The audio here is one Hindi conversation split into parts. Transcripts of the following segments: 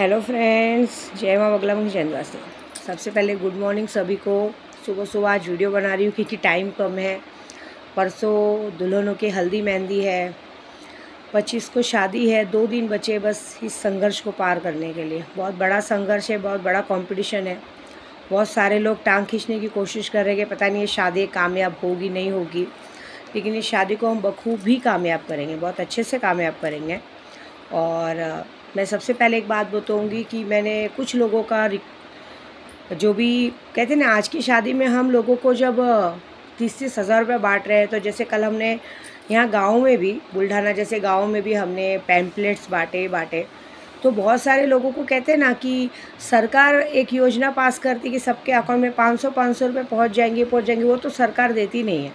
हेलो फ्रेंड्स, जय माँ बगला मुखी चंदवासी। सबसे पहले गुड मॉर्निंग सभी को। सुबह सुबह आज वीडियो बना रही हूँ क्योंकि टाइम कम है। परसों दुल्हनों की हल्दी मेहंदी है, 25 को शादी है, 2 दिन बचे बस इस संघर्ष को पार करने के लिए। बहुत बड़ा संघर्ष है, बहुत बड़ा कंपटीशन है। बहुत सारे लोग टांग खींचने की कोशिश कर रहे हैं कि पता नहीं ये शादी कामयाब होगी नहीं होगी, लेकिन इस शादी को हम बखूबी कामयाब करेंगे, बहुत अच्छे से कामयाब करेंगे। और मैं सबसे पहले एक बात बताऊंगी कि मैंने कुछ लोगों का जो भी कहते हैं ना, आज की शादी में हम लोगों को जब 30-30 हज़ार रुपये बांट रहे हैं, तो जैसे कल हमने यहाँ गांव में भी, बुल्ढाना जैसे गांव में भी हमने पैम्पलेट्स बांटे तो बहुत सारे लोगों को कहते हैं ना कि सरकार एक योजना पास करती कि सबके अकाउंट में 500 रुपये पहुँच जाएंगे। वो तो सरकार देती नहीं है,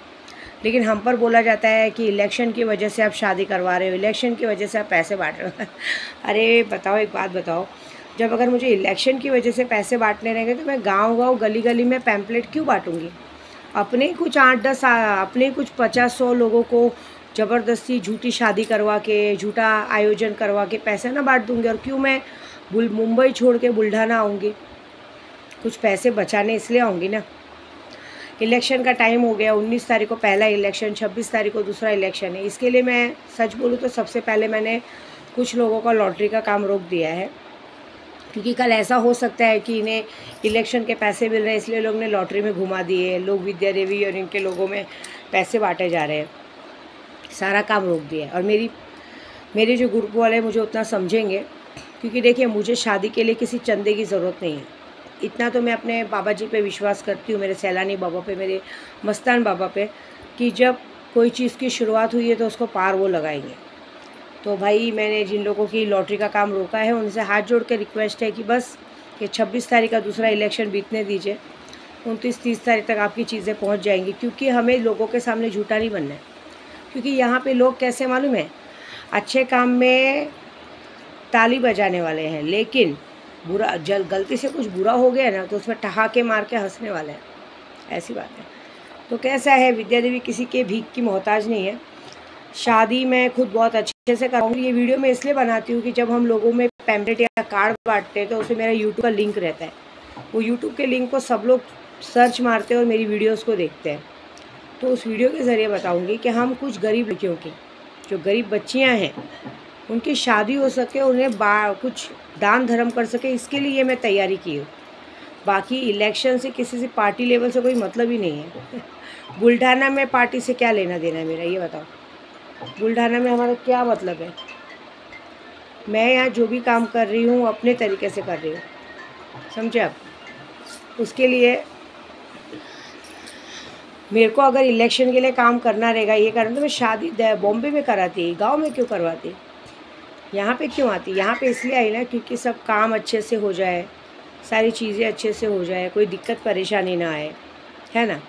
लेकिन हम पर बोला जाता है कि इलेक्शन की वजह से आप शादी करवा रहे हो, इलेक्शन की वजह से आप पैसे बांट रहे हो। अरे बताओ, एक बात बताओ, जब अगर मुझे इलेक्शन की वजह से पैसे बांटने रहेंगे तो मैं गांव गली गली में पैम्पलेट क्यों बांटूंगी? अपने कुछ 8-10 अपने कुछ 50-100 लोगों को ज़बरदस्ती झूठी शादी करवा के, झूठा आयोजन करवा के पैसे ना बांट दूँगी। और क्यों मैं मुंबई छोड़ के बुल्ढाना आऊँगी? कुछ पैसे बचाने इसलिए आऊँगी ना। इलेक्शन का टाइम हो गया, 19 तारीख को पहला इलेक्शन, 26 तारीख को दूसरा इलेक्शन है। इसके लिए मैं सच बोलूँ तो सबसे पहले मैंने कुछ लोगों का लॉटरी का काम रोक दिया है, क्योंकि कल ऐसा हो सकता है कि इन्हें इलेक्शन के पैसे मिल रहे हैं इसलिए लोग ने लॉटरी में घुमा दिए, लोग विद्या देवी और इनके लोगों में पैसे बांटे जा रहे हैं। सारा काम रोक दिया है। और मेरे जो ग्रुप वाले मुझे उतना समझेंगे, क्योंकि देखिए मुझे शादी के लिए किसी चंदे की ज़रूरत नहीं है। इतना तो मैं अपने बाबा जी पे विश्वास करती हूँ, मेरे सैलानी बाबा पे, मेरे मस्तान बाबा पे, कि जब कोई चीज़ की शुरुआत हुई है तो उसको पार वो लगाएंगे। तो भाई मैंने जिन लोगों की लॉटरी का काम रोका है उनसे हाथ जोड़ के रिक्वेस्ट है कि बस ये 26 तारीख का दूसरा इलेक्शन बीतने दीजिए, 29-30 तारीख तक आपकी चीज़ें पहुँच जाएंगी। क्योंकि हमें लोगों के सामने झूठा नहीं बनना है। क्योंकि यहाँ पर लोग कैसे मालूम है, अच्छे काम में ताली बजाने वाले हैं, लेकिन बुरा गलती से कुछ बुरा हो गया ना तो उसमें ठहाके मार के हंसने वाले हैं। ऐसी बात है। तो कैसा है, विद्या देवी किसी के भीख की मोहताज नहीं है। शादी मैं खुद बहुत अच्छे से कराऊंगी। ये वीडियो मैं इसलिए बनाती हूँ कि जब हम लोगों में पैम्पलेट या कार्ड बांटते हैं तो उसमें मेरा यूट्यूब का लिंक रहता है। वो यूट्यूब के लिंक को सब लोग सर्च मारते हैं और मेरी वीडियोज़ को देखते हैं। तो उस वीडियो के ज़रिए बताऊँगी कि हम कुछ गरीब लड़कियों की, जो गरीब बच्चियाँ हैं, उनकी शादी हो सके, उन्हें कुछ दान धर्म कर सके, इसके लिए मैं तैयारी की हूँ। बाकी इलेक्शन से किसी से पार्टी लेवल से कोई मतलब ही नहीं है। बुल्ढाना में पार्टी से क्या लेना देना है मेरा, ये बताओ? बुल्ढाना में हमारा क्या मतलब है? मैं यहाँ जो भी काम कर रही हूँ अपने तरीके से कर रही हूँ, समझे आप? उसके लिए मेरे को अगर इलेक्शन के लिए काम करना रहेगा, ये करना, तो मैं शादी बॉम्बे में कराती, गाँव में क्यों करवाती? यहाँ पे क्यों आती? यहाँ पे इसलिए आई ना क्योंकि सब काम अच्छे से हो जाए, सारी चीज़ें अच्छे से हो जाए, कोई दिक्कत परेशानी ना आए, है ना।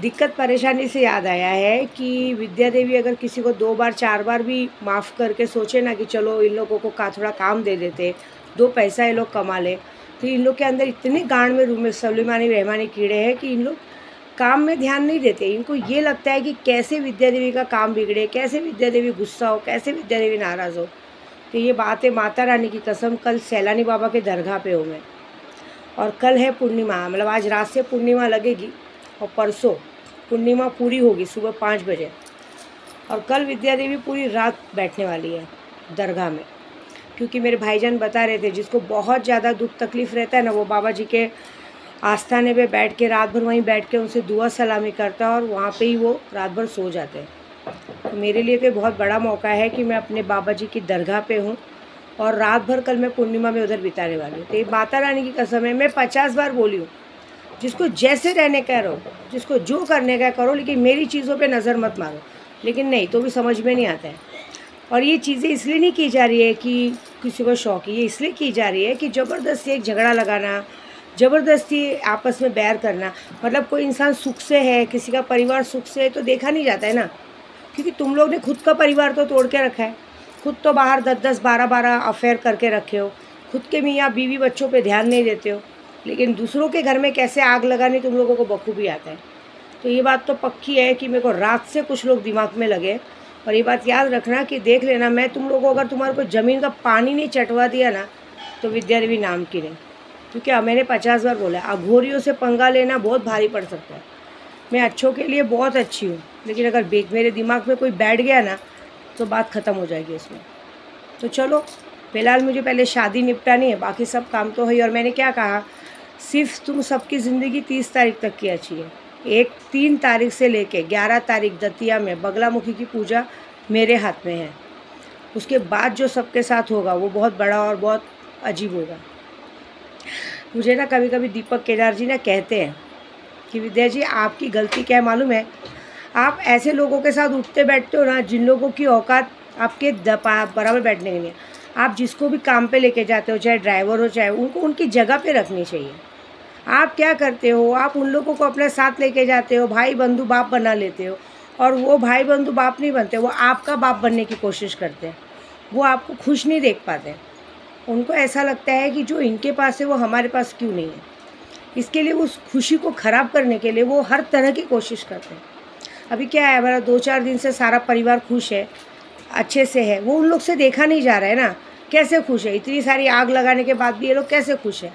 दिक्कत परेशानी से याद आया है कि विद्या देवी अगर किसी को 2 बार 4 बार भी माफ़ करके सोचे ना कि चलो इन लोगों को थोड़ा काम दे देते, 2 पैसा ये लोग कमा ले, तो इन लोग के अंदर इतने गांड में रूम में सलीमानी रहमानी कीड़े हैं कि इन लोग काम में ध्यान नहीं देते। इनको ये लगता है कि कैसे विद्या देवी का काम बिगड़े, कैसे विद्या देवी गुस्सा हो, कैसे विद्या देवी नाराज़ हो। तो ये बात है, माता रानी की कसम, कल सैलानी बाबा के दरगाह पे हूँ मैं, और कल है पूर्णिमा, मतलब आज रात से पूर्णिमा लगेगी और परसों पूर्णिमा पूरी होगी सुबह 5 बजे। और कल विद्या देवी पूरी रात बैठने वाली है दरगाह में, क्योंकि मेरे भाईजान बता रहे थे जिसको बहुत ज़्यादा दुख तकलीफ़ रहता है ना, वो बाबा जी के आस्थाने पे बैठ के रात भर वहीं बैठ के उनसे दुआ सलामी करता है और वहाँ पे ही वो रात भर सो जाते हैं। तो मेरे लिए तो बहुत बड़ा मौका है कि मैं अपने बाबा जी की दरगाह पे हूँ और रात भर कल मैं पूर्णिमा में उधर बिताने वाली हूँ। तो ये माता रानी की कसम है, मैं 50 बार बोली हूँ, जिसको जैसे रहने का रहो, जिसको जो करने का करो, लेकिन मेरी चीज़ों पे नज़र मत मारो। लेकिन नहीं, तो भी समझ में नहीं आता है। और ये चीज़ें इसलिए नहीं की जा रही है कि किसी को शौक है, ये इसलिए की जा रही है कि ज़बरदस्ती एक झगड़ा लगाना, ज़बरदस्ती आपस में बैर करना। मतलब कोई इंसान सुख से है, किसी का परिवार सुख से है तो देखा नहीं जाता है ना, क्योंकि तुम लोग ने खुद का परिवार तो तोड़ के रखा है। खुद तो बाहर 10-10, 12-12 अफेयर करके रखे हो, खुद के मियाँ बीवी बच्चों पे ध्यान नहीं देते हो, लेकिन दूसरों के घर में कैसे आग लगानी तुम लोगों को बखूबी आता है। तो ये बात तो पक्की है कि मेरे को रात से कुछ लोग दिमाग में लगे। और ये बात याद रखना कि देख लेना, मैं तुम लोगों को अगर तुम्हारे को ज़मीन का पानी नहीं चटवा दिया ना तो विद्या देवी नाम की नहीं, क्योंकि मैंने 50 बार बोला है, अघोरियों से पंगा लेना बहुत भारी पड़ सकता है। मैं अच्छों के लिए बहुत अच्छी हूँ, लेकिन अगर मेरे दिमाग में कोई बैठ गया ना तो बात ख़त्म हो जाएगी इसमें। तो चलो फ़िलहाल मुझे पहले शादी निपटानी है, बाकी सब काम तो है। और मैंने क्या कहा, सिर्फ तुम सबकी ज़िंदगी 30 तारीख तक की अच्छी है। 3 तारीख से लेके 11 तारीख दतिया में बगलामुखी की पूजा मेरे हाथ में है। उसके बाद जो सबके साथ होगा वो बहुत बड़ा और बहुत अजीब होगा। मुझे ना कभी कभी दीपक केदार जी ना कहते हैं कि विद्या जी आपकी गलती क्या है मालूम है, आप ऐसे लोगों के साथ उठते बैठते हो ना जिन लोगों की औकात आपके बराबर बैठने की नहीं है। आप जिसको भी काम पे लेके जाते हो, चाहे ड्राइवर हो चाहे, उनको उनकी जगह पे रखनी चाहिए। आप क्या करते हो, आप उन लोगों को अपने साथ लेके जाते हो, भाई बंधु बाप बना लेते हो, और वो भाई बंधु बाप नहीं बनते, वो आपका बाप बनने की कोशिश करते हैं। वो आपको खुश नहीं देख पाते। उनको ऐसा लगता है कि जो इनके पास है वो हमारे पास क्यों नहीं है। इसके लिए उस खुशी को ख़राब करने के लिए वो हर तरह की कोशिश करते हैं। अभी क्या है, हमारा 2-4 दिन से सारा परिवार खुश है, अच्छे से है, वो उन लोग से देखा नहीं जा रहा है ना, कैसे खुश है। इतनी सारी आग लगाने के बाद भी ये लोग कैसे खुश है।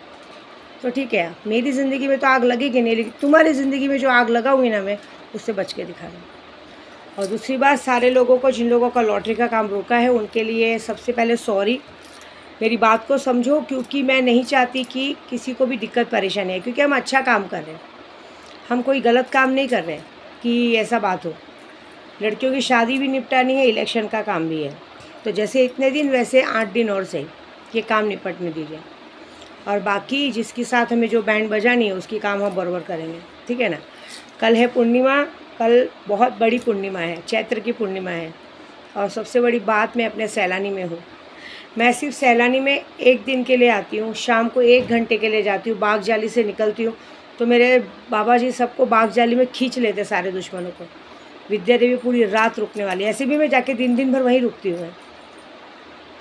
तो ठीक है, मेरी ज़िंदगी में तो आग लगेगी नहीं, लेकिन तुम्हारी ज़िंदगी में जो आग लगाऊंगी ना मैं, उससे बच के दिखा दूँ। और दूसरी बात, सारे लोगों को, जिन लोगों का लॉटरी का काम रोका है, उनके लिए सबसे पहले सॉरी। मेरी बात को समझो, क्योंकि मैं नहीं चाहती कि किसी को भी दिक्कत परेशानी है, क्योंकि हम अच्छा काम कर रहे हैं, हम कोई गलत काम नहीं कर रहे हैं कि ऐसा बात हो। लड़कियों की शादी भी निपटानी है, इलेक्शन का काम भी है, तो जैसे इतने दिन वैसे 8 दिन और सही ये काम निपटने दीजिए। और बाकी जिसके साथ हमें जो बैंड बजानी है उसकी काम हम बराबर करेंगे, ठीक है ना। कल है पूर्णिमा, कल बहुत बड़ी पूर्णिमा है, चैत्र की पूर्णिमा है। और सबसे बड़ी बात, मैं अपने सैलानी में हूँ। मैं सिर्फ सैलानी में 1 दिन के लिए आती हूँ, शाम को 1 घंटे के लिए जाती हूँ, बाग जाली से निकलती हूँ, तो मेरे बाबा जी सबको बाग जाली में खींच लेते, सारे दुश्मनों को। विद्या देवी पूरी रात रुकने वाली है, ऐसे भी मैं जाके दिन भर वहीं रुकती हूँ।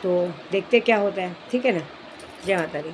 तो देखते क्या होता है, ठीक है ना। जय माता दी।